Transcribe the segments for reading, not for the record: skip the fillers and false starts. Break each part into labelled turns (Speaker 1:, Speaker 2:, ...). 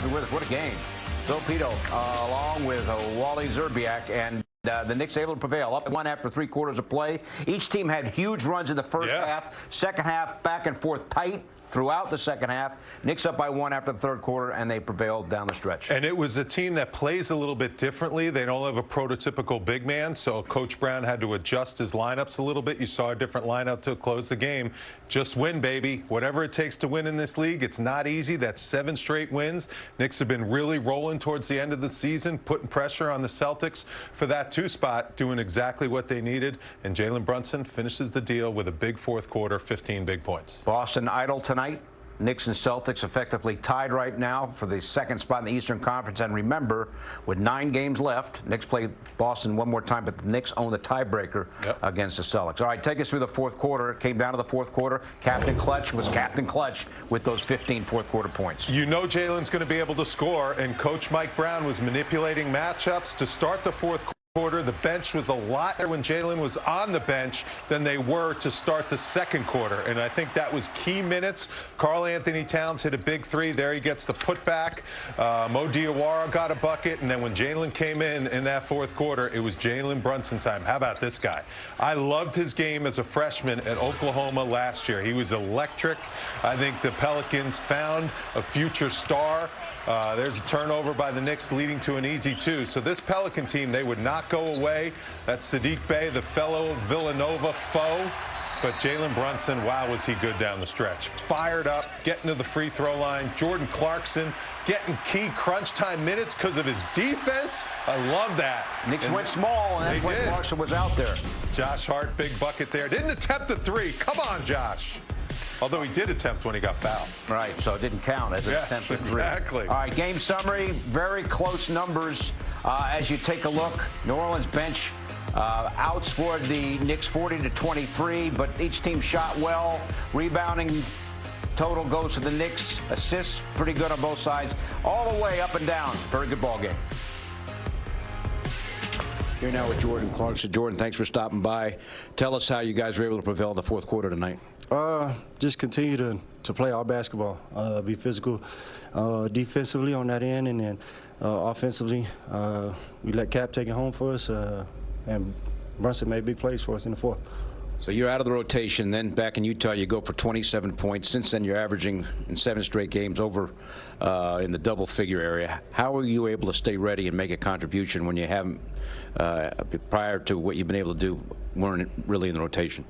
Speaker 1: have you with us. What a game. Bill Pito, along with Wally Zerbiak, and the Knicks able to prevail. Up 1 after 3 quarters of play. Each team had huge runs in the first half. Second half, back and forth tight throughout the second half. Knicks up by 1 after the third quarter, and they prevailed down the stretch.
Speaker 2: And it was a team that plays a little bit differently. They don't have a prototypical big man, so Coach Brown had to adjust his lineups a little bit. You saw a different lineup to close the game. Just win, baby. Whatever it takes to win in this league. It's not easy. That's 7 straight wins. Knicks have been really rolling towards the end of the season, putting pressure on the Celtics for that 2 spot, doing exactly what they needed. And Jalen Brunson finishes the deal with a big fourth quarter, 15 big points.
Speaker 1: Boston idle tonight. Knicks and Celtics effectively tied right now for the second spot in the Eastern Conference. And remember, with 9 games left, Knicks play Boston one more time, but the Knicks own the tiebreaker against the Celtics. All right, take us through the fourth quarter. It came down to the fourth quarter. Captain Clutch was Captain Clutch with those 15 fourth quarter points.
Speaker 2: You know Jalen's going to be able to score, and Coach Mike Brown was manipulating matchups to start the fourth quarter. The bench was a lot better when Jalen was on the bench than they were to start the second quarter, and I think that was key minutes. Karl Anthony Towns hit a big 3. There he gets the putback. Mo Diawara got a bucket, and then when Jalen came in that fourth quarter, it was Jalen Brunson time. How about this guy? I loved his game as a freshman at Oklahoma last year. He was electric. I think the Pelicans found a future star. There's a turnover by the Knicks leading to an easy 2. So this Pelican team, they would not go away. That's Sadiq Bey, the fellow Villanova foe. But Jalen Brunson, wow, was he good down the stretch. Fired up, getting to the free throw line. Jordan Clarkson getting key crunch time minutes because of his defense. I love that.
Speaker 1: Knicks went small, and that's when Clarkson was out there.
Speaker 2: Josh Hart, big bucket there. Didn't attempt the 3. Come on, Josh. Although he did attempt when he got fouled.
Speaker 1: Right, so it didn't count as an attempted 3.
Speaker 2: Exactly.
Speaker 1: All right, game summary, very close numbers. As you take a look, New Orleans bench outscored the Knicks 40-23, but each team shot well. Rebounding total goes to the Knicks. Assists, pretty good on both sides. All the way up and down. Very good ball game. Here now with Jordan Clarkson. Jordan, thanks for stopping by. Tell us how you guys were able to prevail in the fourth quarter tonight.
Speaker 3: Just continue to play our basketball, be physical defensively on that end, and then offensively, we let Cap take it home for us, and Brunson made big plays for us in the fourth.
Speaker 1: So you're out of the rotation. Then back in Utah, you go for 27 points. Since then, you're averaging in 7 straight games over in the double-figure area. How are you able to stay ready and make a contribution when you haven't, prior to what you've been able to do, weren't really in the rotation?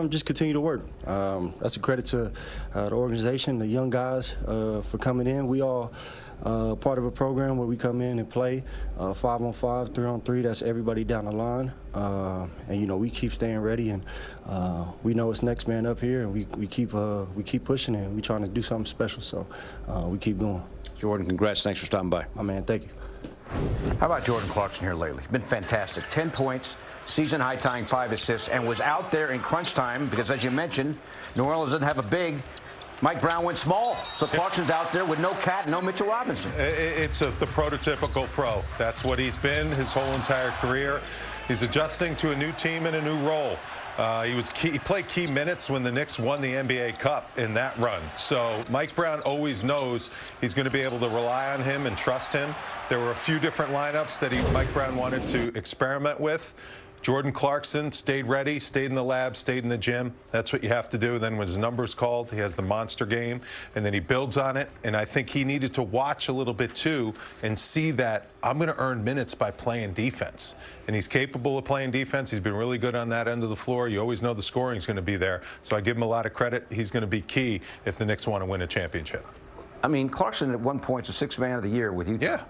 Speaker 3: Just continue to work. That's a credit to the organization, the young guys for coming in. We all part of a program where we come in and play 5-on-5, 3-on-3. That's everybody down the line, and you know we keep staying ready, and we know it's next man up here, and we keep pushing, and we trying to do something special. So we keep going.
Speaker 1: Jordan, congrats. Thanks for stopping by.
Speaker 3: My man, thank you.
Speaker 1: How about Jordan Clarkson here lately? He's been fantastic. 10 points, season high tying 5 assists, and was out there in crunch time because, as you mentioned, New Orleans doesn't have a big. Mike Brown went small, so Clarkson's out there with no Cat, no Mitchell Robinson.
Speaker 2: It's the prototypical pro. That's what he's been his whole entire career. He's adjusting to a new team and a new role. He played key minutes when the Knicks won the NBA Cup in that run. So Mike Brown always knows he's going to be able to rely on him and trust him. There were a few different lineups that Mike Brown wanted to experiment with. Jordan Clarkson stayed ready, stayed in the lab, stayed in the gym. That's what you have to do. Then when his number's called, he has the monster game, and then he builds on it. And I think he needed to watch a little bit, too, and see that I'm going to earn minutes by playing defense. And he's capable of playing defense. He's been really good on that end of the floor. You always know the scoring's going to be there. So I give him a lot of credit. He's going to be key if the Knicks want to win a championship.
Speaker 1: I mean, Clarkson at one point is the 6th man of the year with Utah.
Speaker 2: Yeah.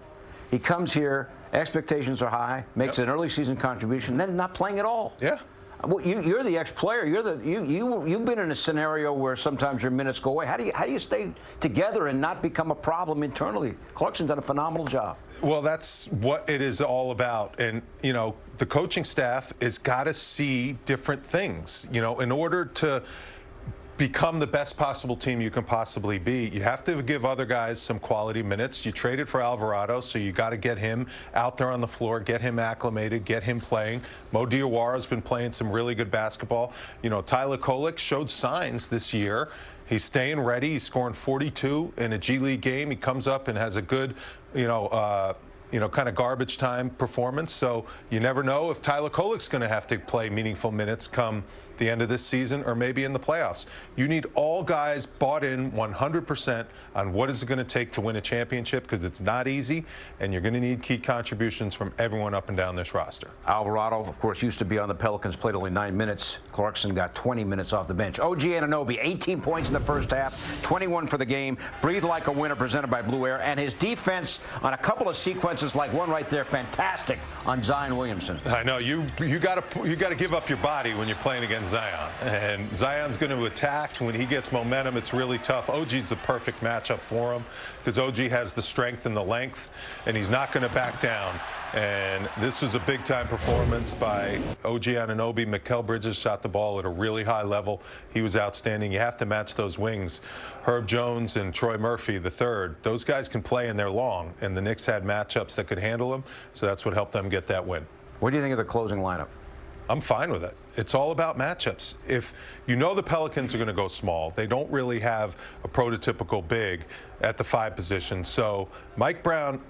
Speaker 1: He comes here, expectations are high, makes an early season contribution, then not playing at all.
Speaker 2: Yeah.
Speaker 1: Well, you're the ex-player. You've been in a scenario where sometimes your minutes go away. How do you stay together and not become a problem internally? Clarkson's done a phenomenal job.
Speaker 2: Well, that's what it is all about. And, you know, the coaching staff has got to see different things. You know, in order to become the best possible team you can possibly be, you have to give other guys some quality minutes. You traded for Alvarado, so you got to get him out there on the floor, get him acclimated, get him playing. Mo Diawara's been playing some really good basketball. You know, Tyler Kolek showed signs this year. He's staying ready. He's scoring 42 in a G League game. He comes up and has a good, kind of garbage time performance. So you never know if Tyler Kolek's going to have to play meaningful minutes come the end of this season or maybe in the playoffs. You need all guys bought in 100% on what is it going to take to win a championship, because it's not easy, and you're going to need key contributions from everyone up and down this roster.
Speaker 1: Alvarado, of course, used to be on the Pelicans, played only 9 minutes. Clarkson got 20 minutes off the bench. OG Anunoby, 18 points in the first half, 21 for the game, breathed like a winner, presented by Blue Air, and his defense on a couple of sequences, like one right there, fantastic on Zion Williamson.
Speaker 2: I know you got to give up your body when you're playing against Zion, and Zion's going to attack. When he gets momentum, it's really tough. OG's the perfect matchup for him because OG has the strength and the length, and he's not going to back down. And this was a big-time performance by OG Anunoby. Mikal Bridges shot the ball at a really high level. He was outstanding. You have to match those wings. Herb Jones and Troy Murphy, the third, those guys can play and they're long, and the Knicks had matchups that could handle them, so that's what helped them get that win.
Speaker 1: What do you think of the closing lineup?
Speaker 2: I'm fine with it. It's all about matchups. If you know the Pelicans are going to go small, they don't really have a prototypical big at the 5 position. So Mike Brown,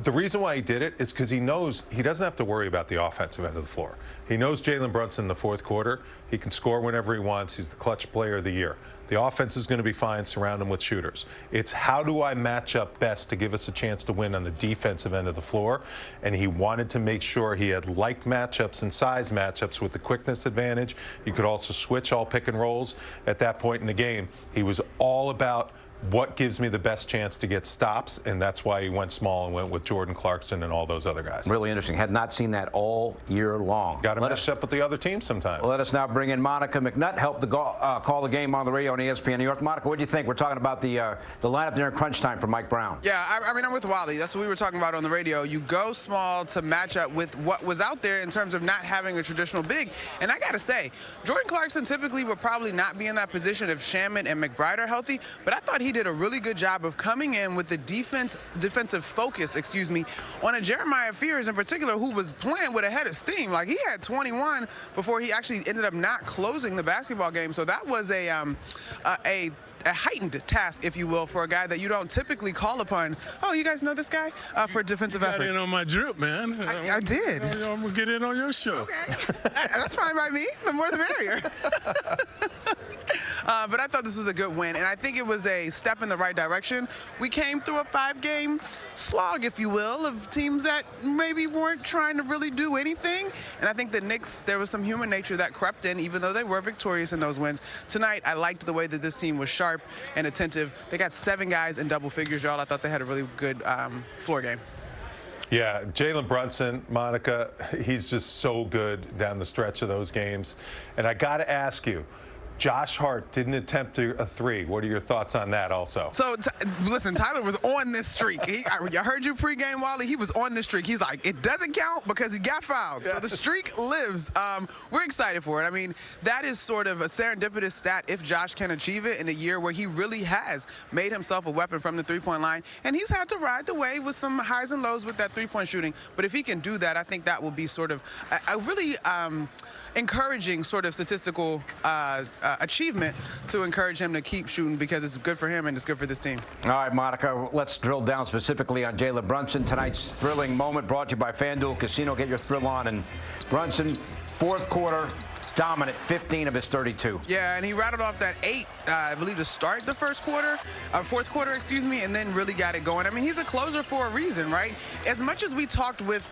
Speaker 2: the reason why he did it is because he knows he doesn't have to worry about the offensive end of the floor. He knows Jalen Brunson in the fourth quarter. He can score whenever he wants. He's the clutch player of the year. The offense is going to be fine. Surround him with shooters. It's how do I match up best to give us a chance to win on the defensive end of the floor. And he wanted to make sure he had like matchups and size matchups with the quickness advantage. You could also switch all pick and rolls at that point in the game. He was all about what gives me the best chance to get stops, and that's why he went small and went with Jordan Clarkson and all those other guys.
Speaker 1: Really interesting. Had not seen that all year long.
Speaker 2: Got to match up with the other team sometimes.
Speaker 1: Let us now bring in Monica McNutt, helped to call the game on the radio on ESPN New York. Monica, what do you think? We're talking about the lineup there in crunch time for Mike Brown.
Speaker 4: Yeah, I mean, I'm with Wally. That's what we were talking about on the radio. You go small to match up with what was out there in terms of not having a traditional big. And I got to say, Jordan Clarkson typically would probably not be in that position if Shaman and McBride are healthy, but I thought he did a really good job of coming in with the defensive focus, on a Jeremiah Fears in particular, who was playing with a head of steam. Like, he had 21 before he actually ended up not closing the basketball game. So that was a heightened task, if you will, for a guy that you don't typically call upon. Oh, you guys know this guy for defensive effort?
Speaker 5: You got in on my drip, man.
Speaker 4: I did.
Speaker 5: I'm going to get in on your show.
Speaker 4: Okay. That's fine by me. The more the merrier. But I thought this was a good win, and I think it was a step in the right direction. We came through a 5-game slog, if you will, of teams that maybe weren't trying to really do anything. And I think the Knicks, there was some human nature that crept in, even though they were victorious in those wins. Tonight, I liked the way that this team was sharp and attentive. They got 7 guys in double figures, y'all. I thought they had a really good floor game.
Speaker 2: Yeah, Jalen Brunson, Monica, he's just so good down the stretch of those games. And I got to ask you, Josh Hart didn't attempt a 3. What are your thoughts on that also? So,
Speaker 4: listen, Tyler was on this streak. I heard you pregame, Wally. He was on this streak. He's like, it doesn't count because he got fouled. Yeah. So the streak lives. We're excited for it. I mean, that is sort of a serendipitous stat if Josh can achieve it in a year where he really has made himself a weapon from the three-point line. And he's had to ride the wave with some highs and lows with that three-point shooting. But if he can do that, I think that will be sort of a really encouraging sort of statistical achievement to encourage him to keep shooting, because it's good for him and it's good for this team.
Speaker 1: All right, Monica, let's drill down specifically on Jalen Brunson. Tonight's thrilling moment brought to you by FanDuel Casino. Get your thrill on. And Brunson, fourth quarter, dominant, 15 of his 32.
Speaker 4: Yeah, and he rattled off that 8, I believe, to start the fourth quarter, and then really got it going. I mean, he's a closer for a reason, right? As much as we talked with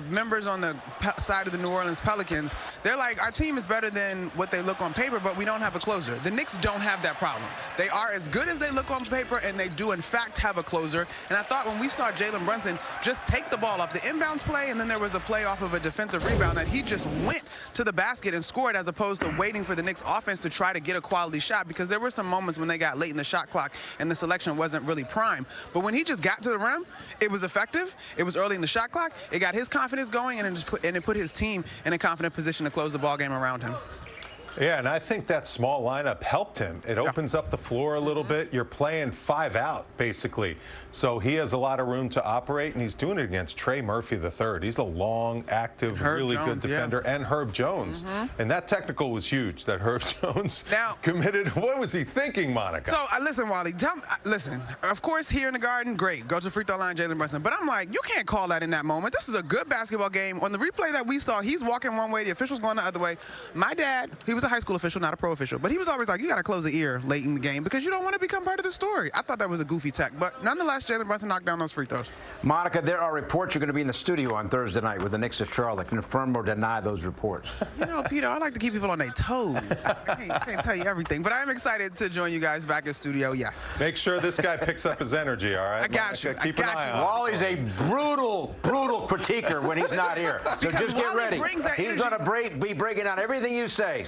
Speaker 4: members on the side of the New Orleans Pelicans, they're like, our team is better than what they look on paper, but we don't have a closer. The Knicks don't have that problem. They are as good as they look on paper, and they do, in fact, have a closer. And I thought when we saw Jalen Brunson just take the ball off the inbounds play, and then there was a play off of a defensive rebound, that he just went to the basket and scored, as opposed to waiting for the Knicks offense to try to get a quality shot, because there were some moments when they got late in the shot clock and the selection wasn't really prime. But when he just got to the rim, it was effective. It was early in the shot clock. It got his confidence going, and it put his team in a confident position to close the ball game around him.
Speaker 2: Yeah, and I think that small lineup helped him. It opens up the floor a little bit. You're playing 5 out, basically. So he has a lot of room to operate, and he's doing it against Trey Murphy III. He's a long, active, really good defender, and Herb Jones. And that technical was huge, that Herb Jones committed. What was he thinking, Monica?
Speaker 4: So, listen, Wally, listen, of course, here in the Garden, great. Go to the free throw line, Jalen Brunson. But I'm like, you can't call that in that moment. This is a good basketball game. On the replay that we saw, he's walking one way, the official's going the other way. My dad, he was a high school official, not a pro official, but he was always like, you got to close the ear late in the game because you don't want to become part of the story. I thought that was a goofy tech, but nonetheless, Jalen Brunson knocked down those free throws.
Speaker 1: Monica, there are reports you're going to be in the studio on Thursday night with the Knicks of Charlotte. Confirm or deny those reports?
Speaker 4: You know, Peter, I like to keep people on their toes. I can't tell you everything, but I'm excited to join you guys back in studio, yes.
Speaker 2: Make sure this guy picks up his energy, all right?
Speaker 4: I got you.
Speaker 2: Keep an eye on him.
Speaker 1: Wally's a brutal critiquer when he's not here. So
Speaker 4: Because
Speaker 1: just get
Speaker 4: Wally
Speaker 1: ready.
Speaker 4: brings that
Speaker 1: He's
Speaker 4: energy.
Speaker 1: going to be breaking down everything you say.